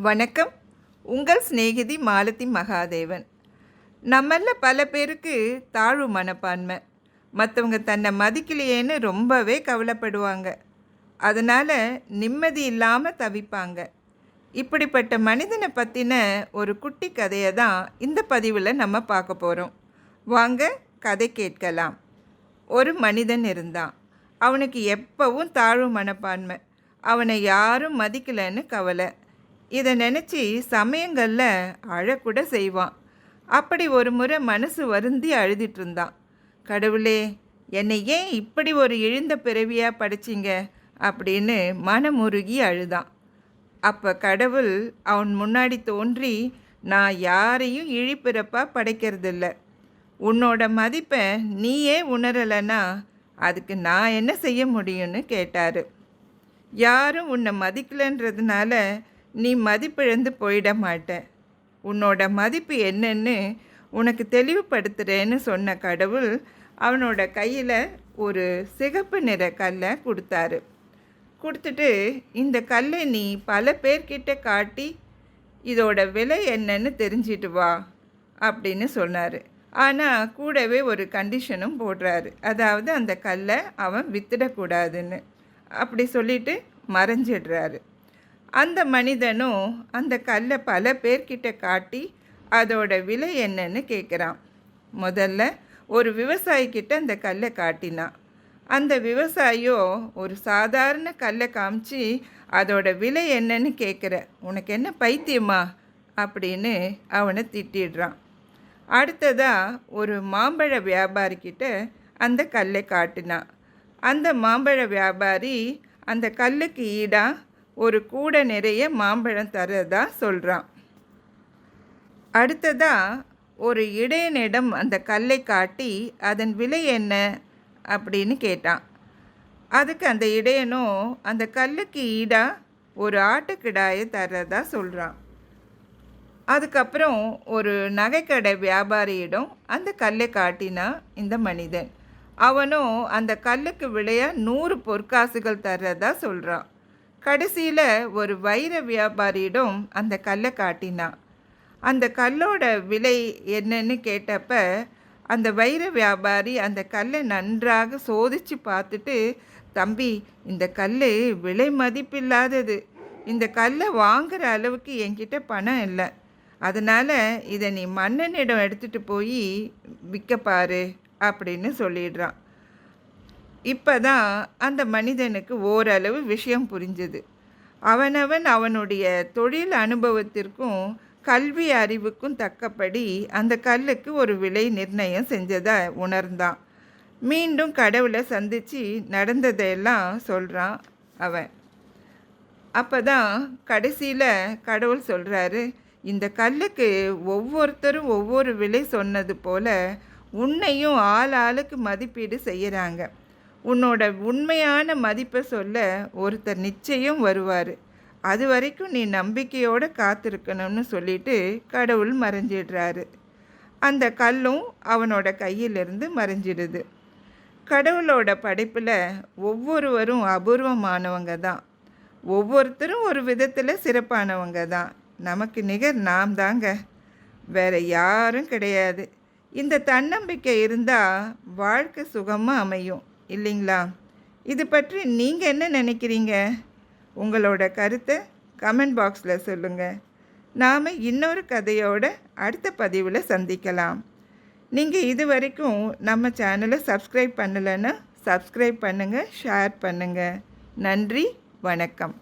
வணக்கம். உங்கள் சிநேகிதி மாலதி மகாதேவன். நம்மள பல பேருக்கு தாழ்வு மனப்பான்மை. மற்றவங்க தன்னை மதிக்கலையேன்னு ரொம்பவே கவலைப்படுவாங்க. அதனால் நிம்மதி இல்லாமல் தவிப்பாங்க. இப்படிப்பட்ட மனிதனை பற்றின ஒரு குட்டி கதையை தான் இந்த பதிவில் நம்ம பார்க்க போகிறோம். வாங்க கதை கேட்கலாம். ஒரு மனிதன் இருந்தான். அவனுக்கு எப்பவும் தாழ்வு மனப்பான்மை. அவனை யாரும் மதிக்கலைன்னு கவலை. இதை நினச்சி சமயங்களில் அழக்கூட செய்வான். அப்படி ஒரு முறை மனசு வருந்தி அழுதிட்டு இருந்தான். கடவுளே, என்னை ஏன் இப்படி ஒரு இழிந்த பிறவியாக படைச்சிங்க அப்படின்னு மனமுருகி அழுதான். அப்போ கடவுள் அவன் முன்னாடி தோன்றி, நான் யாரையும் இழிப்பிறப்பாக படைக்கிறதில்ல. உன்னோட மதிப்பை நீயே உணரலைன்னா அதுக்கு நான் என்ன செய்ய முடியும்னு கேட்டார். யாரும் உன்னை மதிக்கலைன்றதுனால நீ மதிப்பிழந்து போயிட மாட்ட. உன்னோட மதிப்பு என்னன்னு உனக்கு தெளிவுபடுத்துகிறேன்னு சொன்ன கடவுள் அவனோட கையில் ஒரு சிகப்பு நிற கல்லை கொடுத்தாரு. கொடுத்துட்டு, இந்த கல்லை நீ பல பேர்கிட்ட காட்டி இதோட விலை என்னன்னு தெரிஞ்சிட்டு வா அப்படின்னு சொன்னார். ஆனால் கூடவே ஒரு கண்டிஷனும் போடுறாரு. அதாவது அந்த கல்லை அவன் வித்துடக்கூடாதுன்னு. அப்படி சொல்லிட்டு மறைஞ்சிடுறாரு. அந்த மனிதனும் அந்த கல்லை பல பேர்கிட்ட காட்டி அதோட விலை என்னன்னு கேட்குறான். முதல்ல ஒரு விவசாயிக்கிட்ட அந்த கல்லை காட்டினான். அந்த விவசாயியோ ஒரு சாதாரண கல்லை காமிச்சு அதோட விலை என்னன்னு கேட்குற, உனக்கு என்ன பைத்தியமா அப்படின்னு அவனை திட்டிடுறான். அடுத்ததாக ஒரு மாம்பழ வியாபாரிக்கிட்ட அந்த கல்லை காட்டினான். அந்த மாம்பழ வியாபாரி அந்த கல்லுக்கு ஈடாக ஒரு கூடை நிறைய மாம்பழம் தரதா சொல்கிறான். அடுத்ததாக ஒரு இடையனிடம் அந்த கல்லை காட்டி அதன் விலை என்ன அப்படின்னு கேட்டான். அதுக்கு அந்த இடையனும் அந்த கல்லுக்கு ஈடாக ஒரு ஆட்டுக்கிடாயை தரதா சொல்கிறான். அதுக்கப்புறம் ஒரு நகைக்கடை வியாபாரியிடம் அந்த கல்லை காட்டினா இந்த மனிதன். அவனும் அந்த கல்லுக்கு விலையாக 100 பொற்காசுகள் தர்றதா சொல்கிறான். கடைசியில் ஒரு வைர வியாபாரியிடம் அந்த கல்லை காட்டினான். அந்த கல்லோட விலை என்னன்னு கேட்டப்ப அந்த வைர வியாபாரி அந்த கல்லை நன்றாக சோதித்து பார்த்துட்டு, தம்பி, இந்த கல் விலை மதிப்பில்லாதது. இந்த கல்லை வாங்குகிற அளவுக்கு என்கிட்ட பணம் இல்லை. அதனால் இதை நீ மன்னனிடம் எடுத்துகிட்டு போய் விற்கப்பாரு அப்படின்னு சொல்லிடுறான். இப்போ தான் அந்த மனிதனுக்கு ஓரளவு விஷயம் புரிஞ்சுது. அவனவன் அவனுடைய தொழில் அனுபவத்திற்கும் கல்வி அறிவுக்கும் தக்கபடி அந்த கல்லுக்கு ஒரு விலை நிர்ணயம் செஞ்சதை உணர்ந்தான். மீண்டும் கடவுளை சந்தித்து நடந்ததையெல்லாம் சொல்கிறான் அவன். அப்போ தான் கடைசியில் கடவுள் சொல்கிறாரு, இந்த கல்லுக்கு ஒவ்வொருத்தரும் ஒவ்வொரு விலை சொன்னது போல் உன்னையும் ஆளுக்கு மதிப்பீடு செய்கிறாங்க. உன்னோட உண்மையான மதிப்பை சொல்ல ஒருத்தர் நிச்சயம் வருவார். அது வரைக்கும் நீ நம்பிக்கையோடு காத்திருக்கணும்னு சொல்லிட்டு கடவுள் மறைஞ்சிடுறாரு. அந்த கல்லும் அவனோட கையிலிருந்து மறைஞ்சிடுது. கடவுளோட படைப்பில் ஒவ்வொருவரும் அபூர்வமானவங்க தான். ஒவ்வொருத்தரும் ஒரு விதத்தில் சிறப்பானவங்க தான். நமக்கு நிகர் நாம் தாங்க, வேறு யாரும் கிடையாது. இந்த தன்னம்பிக்கை இருந்தால் வாழ்க்கை சுகமாக அமையும் இல்லைங்களா? இது பற்றி நீங்கள் என்ன நினைக்கிறீங்க? உங்களோட கருத்தை கமெண்ட் பாக்ஸில் சொல்லுங்கள். நாம் இன்னொரு கதையோட அடுத்த பதிவில் சந்திக்கலாம். நீங்கள் இது வரைக்கும் நம்ம சேனலை சப்ஸ்கிரைப் பண்ணலைன்னா சப்ஸ்கிரைப் பண்ணுங்கள், ஷேர் பண்ணுங்கள். நன்றி, வணக்கம்.